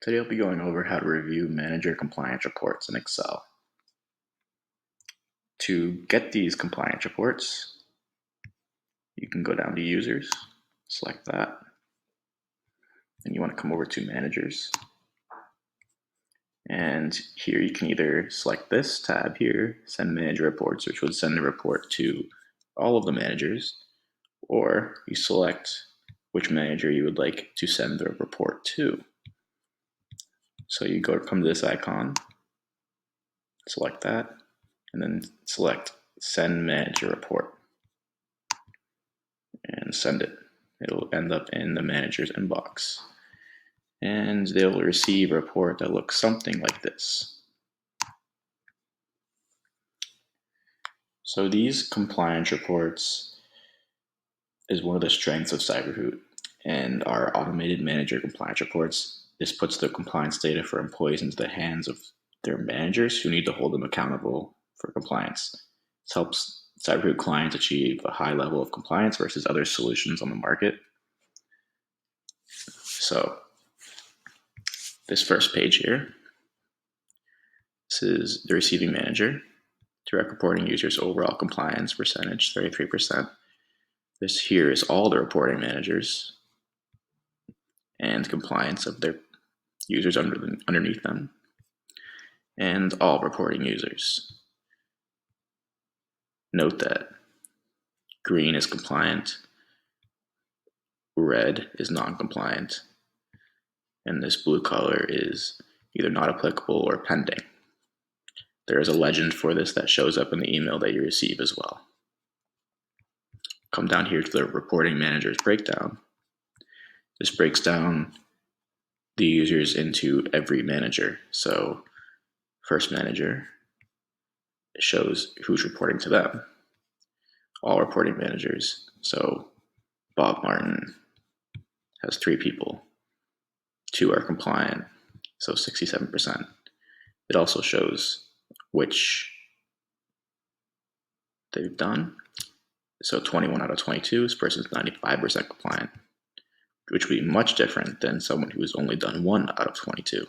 Today I'll be going over how to review manager compliance reports in Excel. To get these compliance reports, you can go down to Users, select that, and you want to come over to Managers. And here you can either select this tab here, Send Manager Reports, which would send a report to all of the managers, or you select which manager you would like to send the report to. So you come to this icon, select that, and then select Send Manager Report and send it. It'll end up in the manager's inbox. And they'll receive a report that looks something like this. So these compliance reports is one of the strengths of CyberHoot, and our automated manager compliance reports. This puts the compliance data for employees into the hands of their managers who need to hold them accountable for compliance. This helps CyberHoot clients achieve a high level of compliance versus other solutions on the market. So this first page here, this is the receiving manager, direct reporting users overall compliance percentage, 33%. This here is all the reporting managers and compliance of their users underneath them, and all reporting users. Note that green is compliant, red is non-compliant, and this blue color is either not applicable or pending. There is a legend for this that shows up in the email that you receive as well. Come down here to the reporting manager's breakdown. This breaks down the users into every manager. So first manager shows who's reporting to them. All reporting managers. So Bob Martin has 3 people. 2 are compliant, so 67%. It also shows which they've done. So 21 out of 22, this person's 95% compliant, which would be much different than someone who's only done 1 out of 22.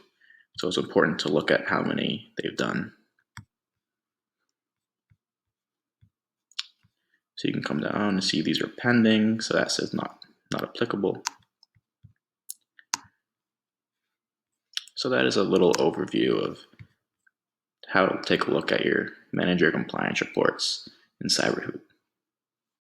So it's important to look at how many they've done. So you can come down and see these are pending, so that says not applicable. So that is a little overview of how to take a look at your manager compliance reports in CyberHoot.